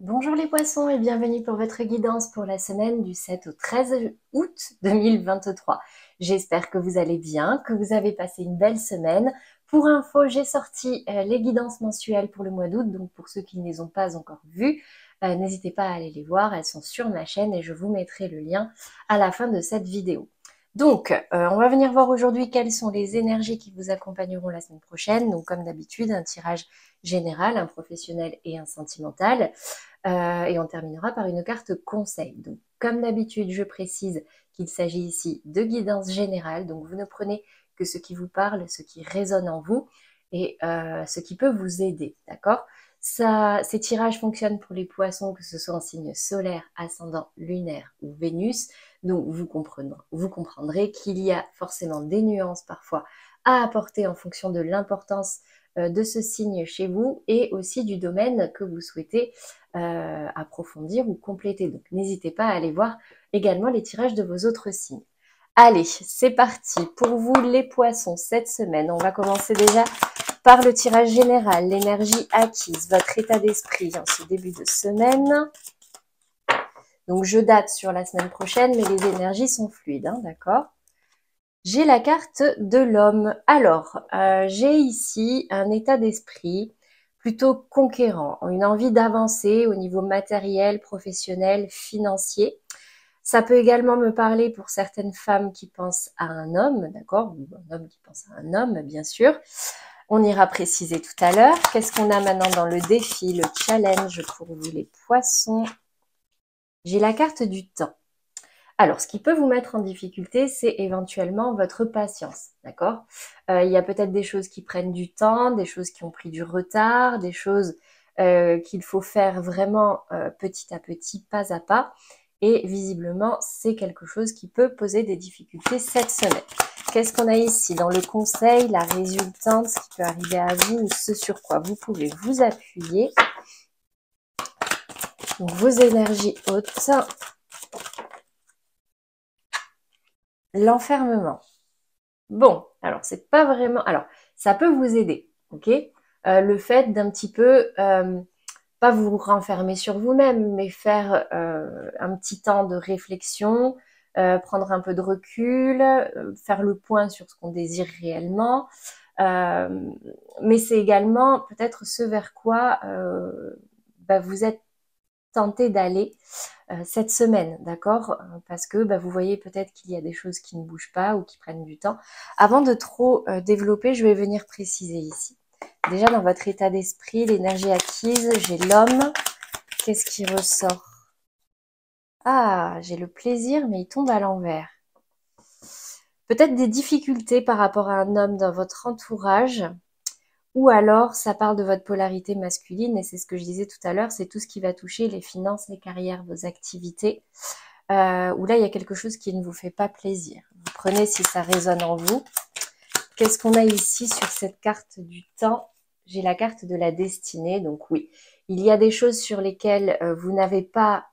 Bonjour les poissons et bienvenue pour votre guidance pour la semaine du 7 au 13 août 2023. J'espère que vous allez bien, que vous avez passé une belle semaine. Pour info, j'ai sorti les guidances mensuelles pour le mois d'août, donc pour ceux qui ne les ont pas encore vues, n'hésitez pas à aller les voir, elles sont sur ma chaîne et je vous mettrai le lien à la fin de cette vidéo. Donc, on va venir voir aujourd'hui quelles sont les énergies qui vous accompagneront la semaine prochaine. Donc, comme d'habitude, un tirage général, un professionnel et un sentimental. Et on terminera par une carte conseil. Donc, comme d'habitude, je précise qu'il s'agit ici de guidance générale. Donc, vous ne prenez que ce qui vous parle, ce qui résonne en vous et ce qui peut vous aider. D'accord? Ces tirages fonctionnent pour les poissons, que ce soit en signe solaire, ascendant, lunaire ou Vénus. Donc, vous comprendrez qu'il y a forcément des nuances parfois à apporter en fonction de l'importance de ce signe chez vous et aussi du domaine que vous souhaitez approfondir ou compléter. Donc, n'hésitez pas à aller voir également les tirages de vos autres signes. Allez, c'est parti. Pour vous, les poissons, cette semaine, on va commencer déjà par le tirage général, l'énergie acquise, votre état d'esprit en ce début de semaine. Donc, je date sur la semaine prochaine, mais les énergies sont fluides, hein, d'accord? J'ai la carte de l'homme. Alors, j'ai ici un état d'esprit plutôt conquérant, une envie d'avancer au niveau matériel, professionnel, financier. Ça peut également me parler pour certaines femmes qui pensent à un homme, d'accord, ou un homme qui pense à un homme, bien sûr. On ira préciser tout à l'heure. Qu'est-ce qu'on a maintenant dans le défi, le challenge pour vous les poissons? J'ai la carte du temps. Alors, ce qui peut vous mettre en difficulté, c'est éventuellement votre patience, d'accord? Il y a peut-être des choses qui prennent du temps, des choses qui ont pris du retard, des choses qu'il faut faire vraiment petit à petit, pas à pas. Et visiblement, c'est quelque chose qui peut poser des difficultés cette semaine. Qu'est-ce qu'on a ici dans le conseil, la résultante, ce qui peut arriver à vous, ou ce sur quoi vous pouvez vous appuyer? Donc, vos énergies hautes. L'enfermement. Bon, alors c'est pas vraiment. Alors, ça peut vous aider, ok? Le fait d'un petit peu, pas vous renfermer sur vous-même, mais faire un petit temps de réflexion, prendre un peu de recul, faire le point sur ce qu'on désire réellement. Mais c'est également peut-être ce vers quoi vous êtes tenté d'aller cette semaine, d'accord? Parce que vous voyez peut-être qu'il y a des choses qui ne bougent pas ou qui prennent du temps. Avant de trop développer, je vais venir préciser ici. Déjà, dans votre état d'esprit, l'énergie acquise, j'ai l'homme. Qu'est-ce qui ressort? Ah, j'ai le plaisir, mais il tombe à l'envers. Peut-être des difficultés par rapport à un homme dans votre entourage, ou alors ça parle de votre polarité masculine, et c'est ce que je disais tout à l'heure, c'est tout ce qui va toucher les finances, les carrières, vos activités. Où là, il y a quelque chose qui ne vous fait pas plaisir. Vous prenez si ça résonne en vous. Qu'est-ce qu'on a ici sur cette carte du temps? J'ai la carte de la destinée, donc oui. Il y a des choses sur lesquelles vous n'avez pas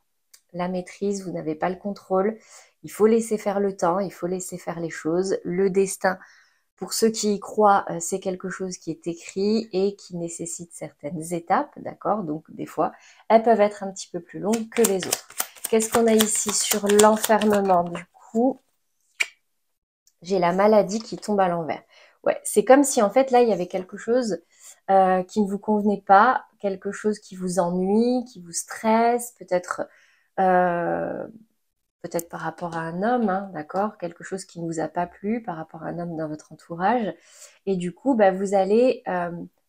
la maîtrise, vous n'avez pas le contrôle. Il faut laisser faire le temps, il faut laisser faire les choses. Le destin, pour ceux qui y croient, c'est quelque chose qui est écrit et qui nécessite certaines étapes, d'accord? Donc des fois, elles peuvent être un petit peu plus longues que les autres. Qu'est-ce qu'on a ici sur l'enfermement? Du coup, j'ai la maladie qui tombe à l'envers. Ouais, c'est comme si en fait là, il y avait quelque chose qui ne vous convenait pas, quelque chose qui vous ennuie, qui vous stresse, peut-être euh, peut-être par rapport à un homme, hein, d'accord? Quelque chose qui ne vous a pas plu par rapport à un homme dans votre entourage. Et du coup, vous allez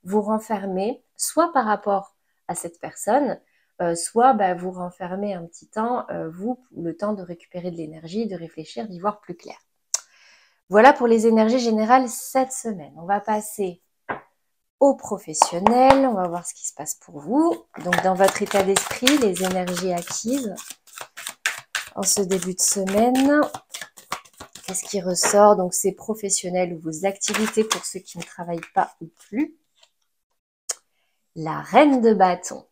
vous renfermer, soit par rapport à cette personne, soit vous renfermer un petit temps, vous, le temps de récupérer de l'énergie, de réfléchir, d'y voir plus clair. Voilà pour les énergies générales cette semaine. On va passer aux professionnels, on va voir ce qui se passe pour vous. Donc dans votre état d'esprit, les énergies acquises en ce début de semaine. Qu'est-ce qui ressort? Donc c'est professionnel ou vos activités pour ceux qui ne travaillent pas ou plus. La reine de bâton.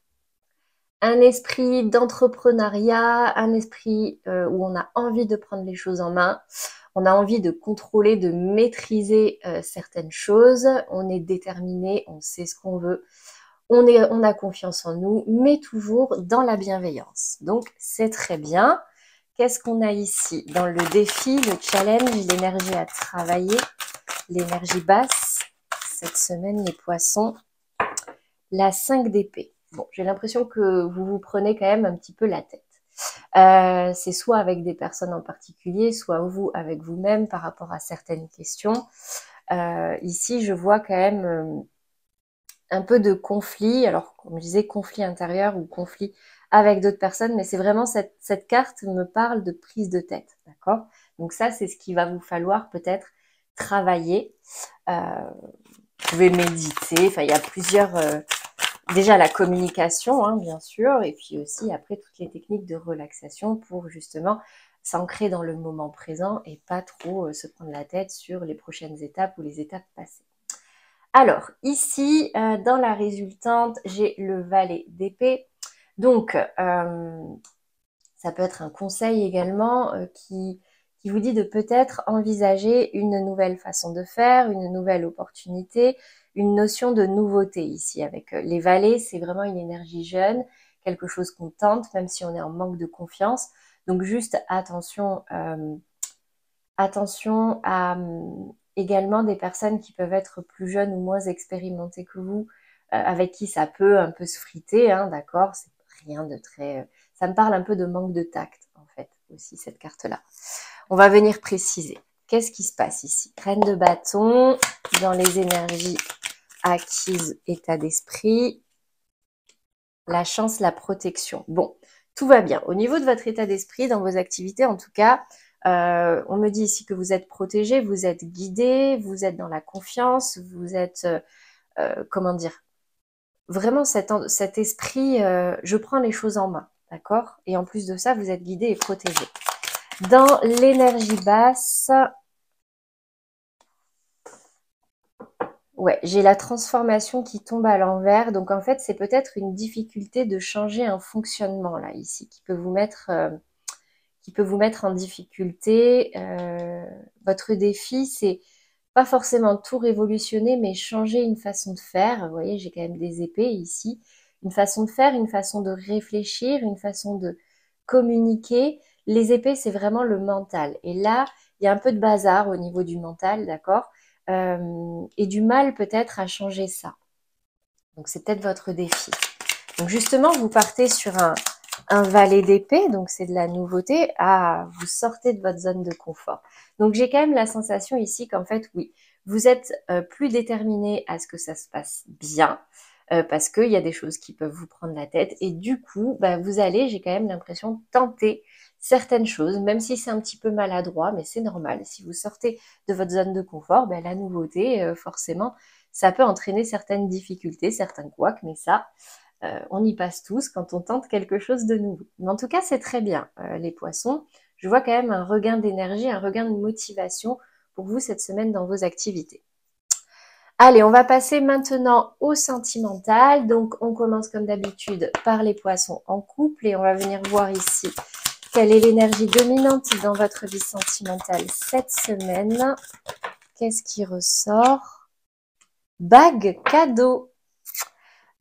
Un esprit d'entrepreneuriat, un esprit où on a envie de prendre les choses en main, on a envie de contrôler, de maîtriser certaines choses, on est déterminé, on sait ce qu'on veut, on a confiance en nous, mais toujours dans la bienveillance. Donc, c'est très bien. Qu'est-ce qu'on a ici? Dans le défi, le challenge, l'énergie à travailler, l'énergie basse. Cette semaine, les poissons, la 5 d'épée. Bon, j'ai l'impression que vous vous prenez quand même un petit peu la tête. C'est soit avec des personnes en particulier, soit vous avec vous-même par rapport à certaines questions. Ici, je vois quand même un peu de conflit. Alors, comme je disais, conflit intérieur ou conflit avec d'autres personnes, mais c'est vraiment cette carte me parle de prise de tête, d'accord? Donc ça, c'est ce qu'il va vous falloir peut-être travailler. Vous pouvez méditer. Enfin, il y a plusieurs. Déjà la communication, hein, bien sûr, et puis aussi après toutes les techniques de relaxation pour justement s'ancrer dans le moment présent et pas trop se prendre la tête sur les prochaines étapes ou les étapes passées. Alors, ici, dans la résultante, j'ai le valet d'épée. Donc, ça peut être un conseil également qui vous dit de peut-être envisager une nouvelle façon de faire, une nouvelle opportunité, une notion de nouveauté ici. Avec les valets, c'est vraiment une énergie jeune, quelque chose qu'on tente, même si on est en manque de confiance. Donc juste attention, attention à également des personnes qui peuvent être plus jeunes ou moins expérimentées que vous, avec qui ça peut un peu se friter, hein, d'accord? C'est rien de très... ça me parle un peu de manque de tact, en fait, aussi, cette carte-là. On va venir préciser. Qu'est-ce qui se passe ici? Reine de bâton, dans les énergies acquises, état d'esprit, la chance, la protection. Bon, tout va bien. Au niveau de votre état d'esprit, dans vos activités, en tout cas, on me dit ici que vous êtes protégé, vous êtes guidé, vous êtes dans la confiance, vous êtes, comment dire, vraiment cet esprit, je prends les choses en main, d'accord? Et en plus de ça, vous êtes guidé et protégé. Dans l'énergie basse, ouais, j'ai la transformation qui tombe à l'envers. Donc en fait, c'est peut-être une difficulté de changer un fonctionnement là ici qui peut vous mettre en difficulté. Votre défi, c'est pas forcément tout révolutionner, mais changer une façon de faire. Vous voyez, j'ai quand même des épées ici. Une façon de faire, une façon de réfléchir, une façon de communiquer. Les épées, c'est vraiment le mental. Et là, il y a un peu de bazar au niveau du mental, d'accord? Et du mal peut-être à changer ça. Donc c'est peut-être votre défi. Donc justement, vous partez sur un valet d'épée, donc c'est de la nouveauté. Ah, vous sortez de votre zone de confort. Donc j'ai quand même la sensation ici qu'en fait, oui, vous êtes plus déterminé à ce que ça se passe bien, parce qu'il y a des choses qui peuvent vous prendre la tête. Et du coup, bah, vous allez, j'ai quand même l'impression, tenter certaines choses, même si c'est un petit peu maladroit, mais c'est normal. Si vous sortez de votre zone de confort, bah, la nouveauté, forcément, ça peut entraîner certaines difficultés, certains couacs, mais ça, on y passe tous quand on tente quelque chose de nouveau. Mais en tout cas, c'est très bien, les poissons. Je vois quand même un regain d'énergie, un regain de motivation pour vous cette semaine dans vos activités. Allez, on va passer maintenant au sentimental. Donc, on commence comme d'habitude par les poissons en couple et on va venir voir ici quelle est l'énergie dominante dans votre vie sentimentale cette semaine. Qu'est-ce qui ressort? Bague cadeau.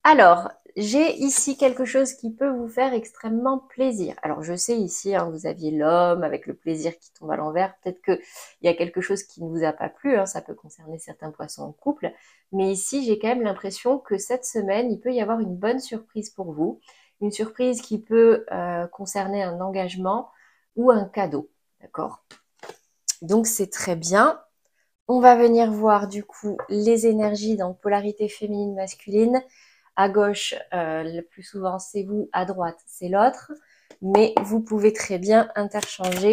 Alors, j'ai ici quelque chose qui peut vous faire extrêmement plaisir. Alors, je sais ici, hein, vous aviez l'homme avec le plaisir qui tombe à l'envers. Peut-être qu'il y a quelque chose qui ne vous a pas plu. Hein, ça peut concerner certains poissons en couple. Mais ici, j'ai quand même l'impression que cette semaine, il peut y avoir une bonne surprise pour vous. Une surprise qui peut concerner un engagement ou un cadeau. D'accord? Donc, c'est très bien. On va venir voir du coup les énergies dans polarité féminine masculine. À gauche, le plus souvent c'est vous, à droite c'est l'autre, mais vous pouvez très bien interchanger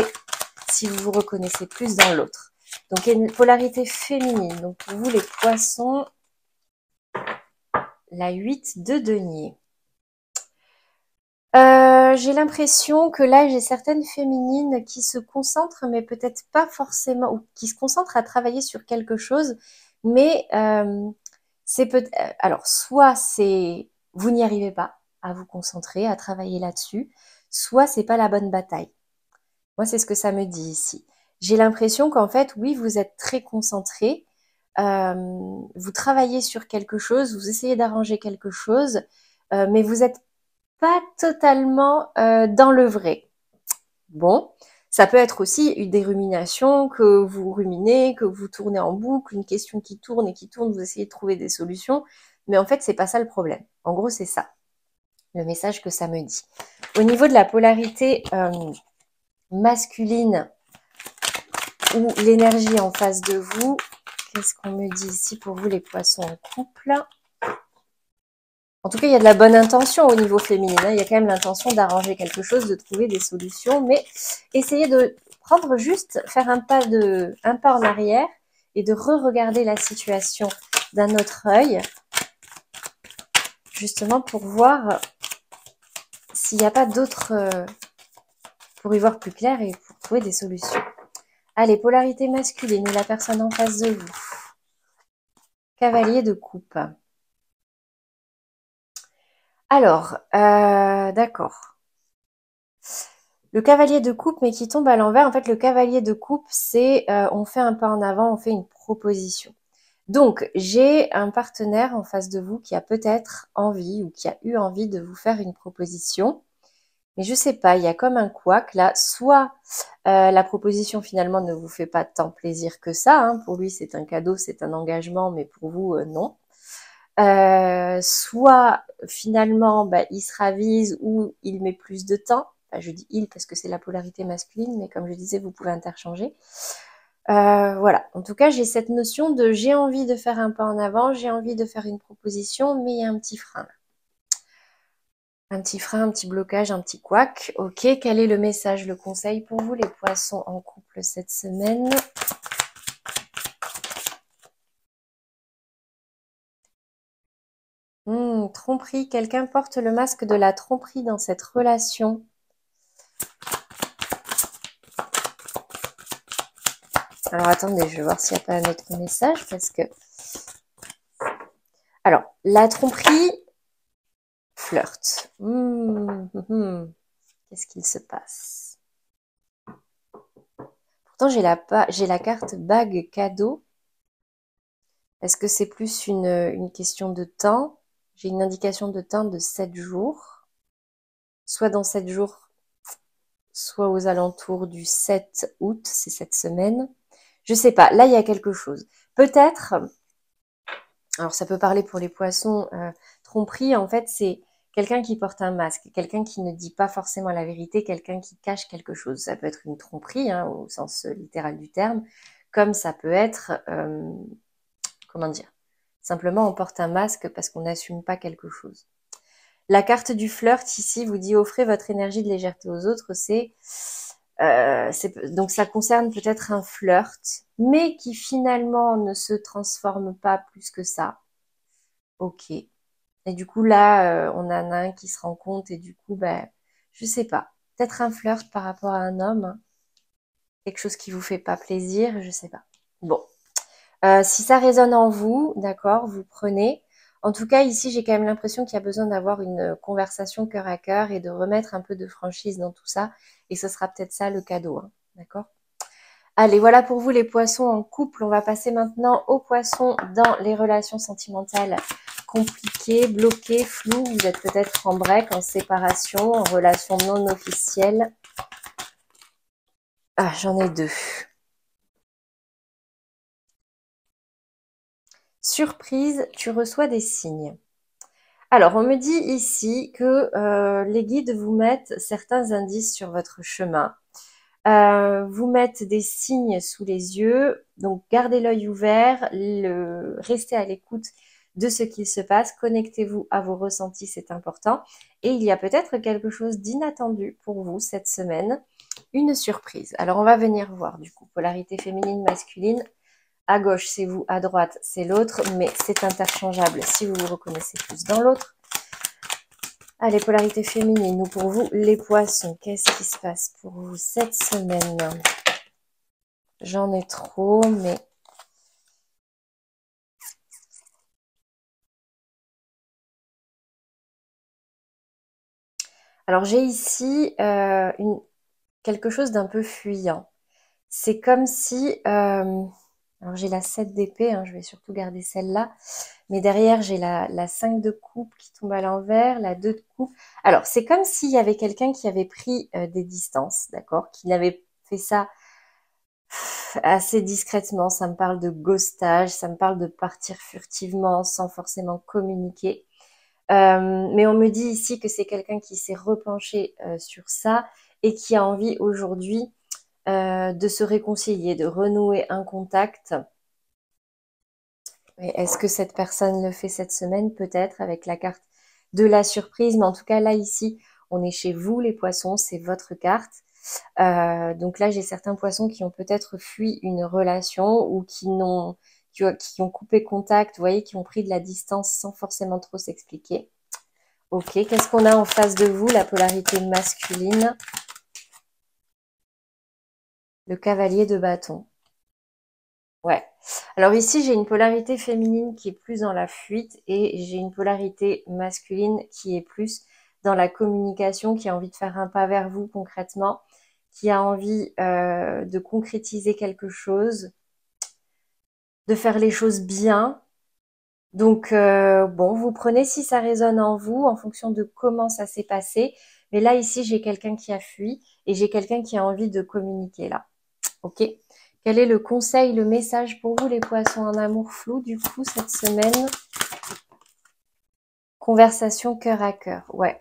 si vous vous reconnaissez plus dans l'autre. Donc il y a une polarité féminine. Donc pour vous les poissons, la 8 de denier. J'ai l'impression que là, j'ai certaines féminines qui se concentrent, mais peut-être pas forcément, ou qui se concentrent à travailler sur quelque chose, mais c'est peut-être, alors, soit c'est, vous n'y arrivez pas à vous concentrer, à travailler là-dessus, soit c'est pas la bonne bataille. Moi, c'est ce que ça me dit ici. J'ai l'impression qu'en fait, oui, vous êtes très concentré, vous travaillez sur quelque chose, vous essayez d'arranger quelque chose, mais vous n'êtes pas totalement dans le vrai. Bon, ça peut être aussi des ruminations que vous ruminez, que vous tournez en boucle, une question qui tourne et qui tourne, vous essayez de trouver des solutions, mais en fait, c'est pas ça le problème. En gros, c'est ça, le message que ça me dit. Au niveau de la polarité masculine ou l'énergie en face de vous, qu'est-ce qu'on me dit ici pour vous les poissons en couple? En tout cas, il y a de la bonne intention au niveau féminin. Il y a quand même l'intention d'arranger quelque chose, de trouver des solutions, mais essayez de prendre juste, faire un pas en arrière et de re-regarder la situation d'un autre œil, justement pour voir s'il n'y a pas d'autres, pour y voir plus clair et pour trouver des solutions. Allez, polarité masculine et la personne en face de vous. Cavalier de coupe. Alors, d'accord. Le cavalier de coupe, mais qui tombe à l'envers. En fait, le cavalier de coupe, c'est on fait un pas en avant, on fait une proposition. Donc, j'ai un partenaire en face de vous qui a peut-être envie ou qui a eu envie de vous faire une proposition. Mais je sais pas, il y a comme un couac là. Soit la proposition finalement ne vous fait pas tant plaisir que ça. Hein. Pour lui, c'est un cadeau, c'est un engagement, mais pour vous, non. Soit finalement, bah, il se ravise ou il met plus de temps. Enfin, je dis il parce que c'est la polarité masculine, mais comme je disais, vous pouvez interchanger. Voilà. En tout cas, j'ai cette notion de j'ai envie de faire un pas en avant, j'ai envie de faire une proposition, mais il y a un petit frein. Là. Un petit frein, un petit blocage, un petit couac. Ok, quel est le message, le conseil pour vous, les poissons en couple cette semaine? Tromperie, quelqu'un porte le masque de la tromperie dans cette relation. Alors attendez, je vais voir s'il n'y a pas un autre message parce que... Alors, la tromperie, flirt. Qu'est-ce qu'il se passe? Pourtant, j'ai la carte bague cadeau. Est-ce que c'est plus une question de temps? J'ai une indication de temps de 7 jours. Soit dans 7 jours, soit aux alentours du 7 août, c'est cette semaine. Je sais pas, là il y a quelque chose. Peut-être, alors ça peut parler pour les poissons, tromperie en fait c'est quelqu'un qui porte un masque, quelqu'un qui ne dit pas forcément la vérité, quelqu'un qui cache quelque chose. Ça peut être une tromperie hein, au sens littéral du terme, comme ça peut être, comment dire, simplement on porte un masque parce qu'on n'assume pas quelque chose. La carte du flirt ici vous dit offrez votre énergie de légèreté aux autres, donc ça concerne peut-être un flirt, mais qui finalement ne se transforme pas plus que ça. Ok. Et du coup là, on en a un qui se rend compte et du coup, ben, je sais pas. Peut-être un flirt par rapport à un homme, hein. Quelque chose qui vous fait pas plaisir, je sais pas. Bon. Si ça résonne en vous, d'accord, vous prenez. En tout cas, ici, j'ai quand même l'impression qu'il y a besoin d'avoir une conversation cœur à cœur et de remettre un peu de franchise dans tout ça. Et ce sera peut-être ça le cadeau, hein, d'accord? Allez, voilà pour vous les poissons en couple. On va passer maintenant aux poissons dans les relations sentimentales compliquées, bloquées, floues. Vous êtes peut-être en break, en séparation, en relation non officielle. Ah, j'en ai deux. Surprise, tu reçois des signes. Alors, on me dit ici que les guides vous mettent certains indices sur votre chemin, vous mettent des signes sous les yeux, donc gardez l'œil ouvert, restez à l'écoute de ce qu'il se passe, connectez-vous à vos ressentis, c'est important. Et il y a peut-être quelque chose d'inattendu pour vous cette semaine, une surprise. Alors, on va venir voir du coup, polarité féminine, masculine. À gauche, c'est vous, à droite, c'est l'autre, mais c'est interchangeable si vous vous reconnaissez plus dans l'autre. Allez, polarité féminine, ou pour vous, les poissons, qu'est-ce qui se passe pour vous cette semaine? J'en ai trop, mais... Alors, j'ai ici quelque chose d'un peu fuyant. C'est comme si Alors j'ai la 7 d'épée, hein, je vais surtout garder celle-là. Mais derrière, j'ai la 5 de coupe qui tombe à l'envers, la 2 de coupe. Alors, c'est comme s'il y avait quelqu'un qui avait pris des distances, d'accord? Qui avait fait ça assez discrètement. Ça me parle de ghostage, ça me parle de partir furtivement sans forcément communiquer. Mais on me dit ici que c'est quelqu'un qui s'est repenché sur ça et qui a envie aujourd'hui de se réconcilier, de renouer un contact. Est-ce que cette personne le fait cette semaine? Peut-être avec la carte de la surprise. Mais en tout cas, là, ici, on est chez vous, les poissons, c'est votre carte. Donc là, j'ai certains poissons qui ont peut-être fui une relation ou qui ont coupé contact, vous voyez, qui ont pris de la distance sans forcément trop s'expliquer. Ok, qu'est-ce qu'on a en face de vous? La polarité masculine. Le cavalier de bâton. Ouais. Alors ici, j'ai une polarité féminine qui est plus dans la fuite et j'ai une polarité masculine qui est plus dans la communication, qui a envie de faire un pas vers vous concrètement, qui a envie de concrétiser quelque chose, de faire les choses bien. Donc, bon, vous prenez si ça résonne en vous en fonction de comment ça s'est passé. Mais là, ici, j'ai quelqu'un qui a fui et j'ai quelqu'un qui a envie de communiquer là. Ok. Quel est le conseil, le message pour vous, les poissons en amour flou, du coup, cette semaine? Conversation cœur à cœur. Ouais.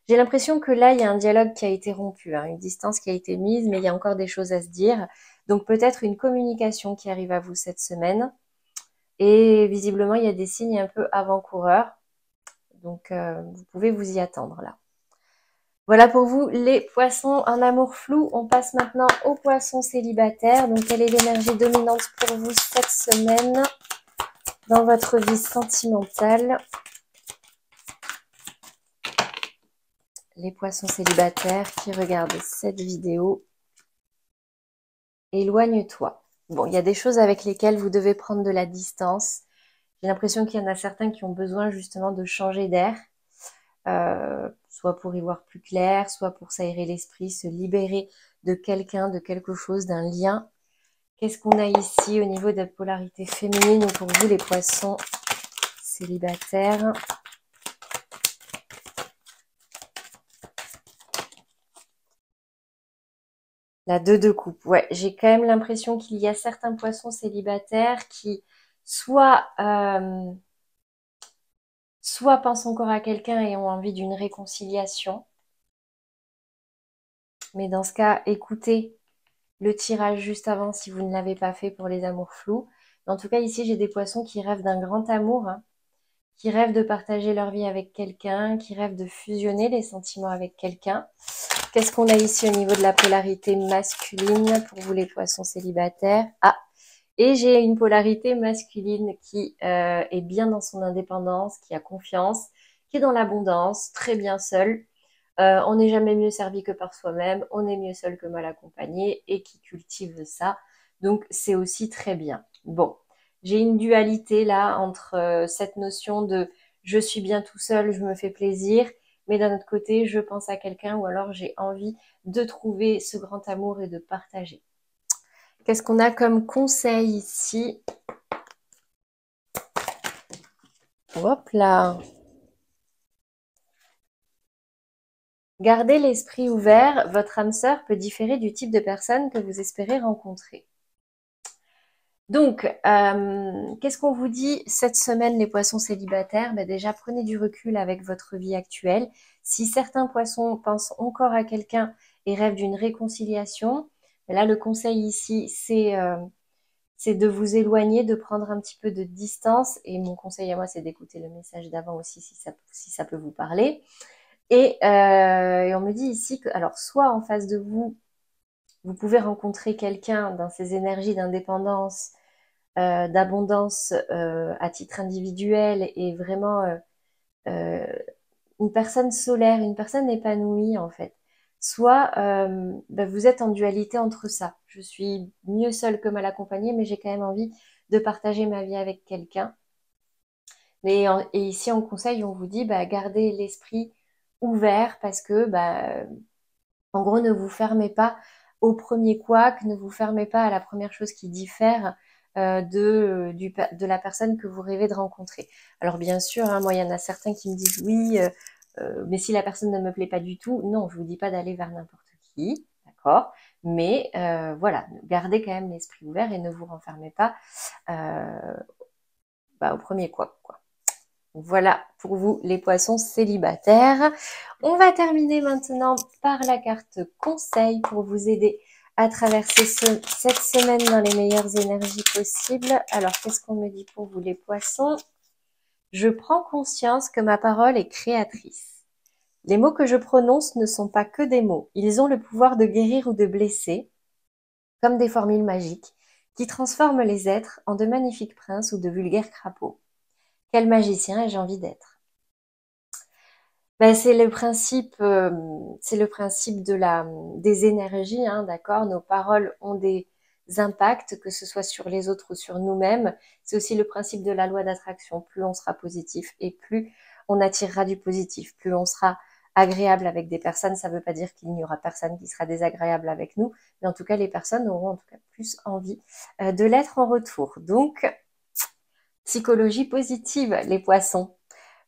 J'ai l'impression que là, il y a un dialogue qui a été rompu, hein, une distance qui a été mise, mais il y a encore des choses à se dire. Donc, peut-être une communication qui arrive à vous cette semaine. Et visiblement, il y a des signes un peu avant-coureurs. Donc, vous pouvez vous y attendre là. Voilà pour vous les poissons en amour flou. On passe maintenant aux poissons célibataires. Donc, quelle est l'énergie dominante pour vous cette semaine dans votre vie sentimentale? Les poissons célibataires qui regardent cette vidéo, éloigne-toi. Bon, il y a des choses avec lesquelles vous devez prendre de la distance. J'ai l'impression qu'il y en a certains qui ont besoin justement de changer d'air. Soit pour y voir plus clair, soit pour s'aérer l'esprit, se libérer de quelqu'un, de quelque chose, d'un lien. Qu'est-ce qu'on a ici au niveau de la polarité féminine ou pour vous les poissons célibataires? La 2 de coupe. Ouais, j'ai quand même l'impression qu'il y a certains poissons célibataires qui soit pensent encore à quelqu'un et ont envie d'une réconciliation. Mais dans ce cas, écoutez le tirage juste avant si vous ne l'avez pas fait pour les amours flous. En tout cas, ici, j'ai des poissons qui rêvent d'un grand amour, hein, qui rêvent de partager leur vie avec quelqu'un, qui rêvent de fusionner les sentiments avec quelqu'un. Qu'est-ce qu'on a ici au niveau de la polarité masculine pour vous les poissons célibataires? Ah, et j'ai une polarité masculine qui est bien dans son indépendance, qui a confiance, qui est dans l'abondance, très bien seul. On n'est jamais mieux servi que par soi-même, on est mieux seul que mal accompagné et qui cultive ça. Donc c'est aussi très bien. Bon, j'ai une dualité là entre cette notion de je suis bien tout seul, je me fais plaisir, mais d'un autre côté, je pense à quelqu'un ou alors j'ai envie de trouver ce grand amour et de partager. Qu'est-ce qu'on a comme conseil ici? Hop là! Gardez l'esprit ouvert, votre âme sœur peut différer du type de personne que vous espérez rencontrer. Donc, qu'est-ce qu'on vous dit cette semaine, les poissons célibataires? Ben déjà, prenez du recul avec votre vie actuelle. Si certains poissons pensent encore à quelqu'un et rêvent d'une réconciliation, ben là, le conseil ici, c'est de vous éloigner, de prendre un petit peu de distance. Et mon conseil à moi, c'est d'écouter le message d'avant aussi, si ça peut vous parler. Et on me dit ici que, alors, soit en face de vous, vous pouvez rencontrer quelqu'un dans ses énergies d'indépendance, d'abondance à titre individuel et vraiment euh, une personne solaire, une personne épanouie en fait. Soit vous êtes en dualité entre ça. Je suis mieux seule que mal accompagnée, mais j'ai quand même envie de partager ma vie avec quelqu'un. Et ici, en conseil, on vous dit gardez l'esprit ouvert parce que, en gros, ne vous fermez pas au premier couac, ne vous fermez pas à la première chose qui diffère de la personne que vous rêvez de rencontrer. Alors bien sûr, hein, moi il y en a certains qui me disent oui, mais si la personne ne me plaît pas du tout, non, je vous dis pas d'aller vers n'importe qui, d'accord, mais voilà, gardez quand même l'esprit ouvert et ne vous renfermez pas au premier quoi. Voilà pour vous les poissons célibataires. On va terminer maintenant par la carte conseil pour vous aider à traverser cette semaine dans les meilleures énergies possibles. Alors, qu'est-ce qu'on me dit pour vous les poissons? Je prends conscience que ma parole est créatrice. Les mots que je prononce ne sont pas que des mots. Ils ont le pouvoir de guérir ou de blesser, comme des formules magiques qui transforment les êtres en de magnifiques princes ou de vulgaires crapauds. Quel magicien ai-je envie d'être? Ben, c'est le principe des énergies, hein, d'accord. Nos paroles ont des impacts, que ce soit sur les autres ou sur nous-mêmes. C'est aussi le principe de la loi d'attraction. Plus on sera positif et plus on attirera du positif. Plus on sera agréable avec des personnes, ça ne veut pas dire qu'il n'y aura personne qui sera désagréable avec nous, mais en tout cas, les personnes auront en tout cas plus envie de l'être en retour. Donc, psychologie positive, les poissons.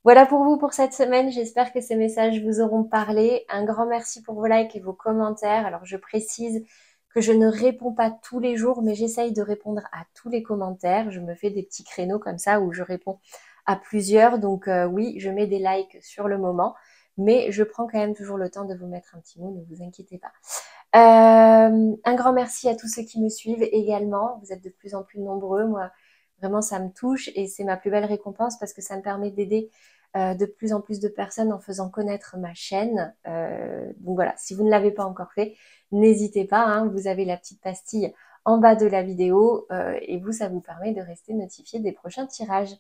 Voilà pour vous pour cette semaine. J'espère que ces messages vous auront parlé. Un grand merci pour vos likes et vos commentaires. Alors, je précise que je ne réponds pas tous les jours, mais j'essaye de répondre à tous les commentaires. Je me fais des petits créneaux comme ça où je réponds à plusieurs. Donc, oui, je mets des likes sur le moment, mais je prends quand même toujours le temps de vous mettre un petit mot. Ne vous inquiétez pas. Un grand merci à tous ceux qui me suivent également. Vous êtes de plus en plus nombreux. Moi, vraiment, ça me touche et c'est ma plus belle récompense parce que ça me permet d'aider de plus en plus de personnes en faisant connaître ma chaîne. Donc voilà, si vous ne l'avez pas encore fait, n'hésitez pas, hein, vous avez la petite pastille en bas de la vidéo et vous, ça vous permet de rester notifié des prochains tirages.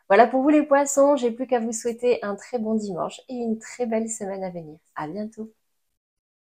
Voilà pour vous les poissons, j'ai plus qu'à vous souhaiter un très bon dimanche et une très belle semaine à venir. À bientôt.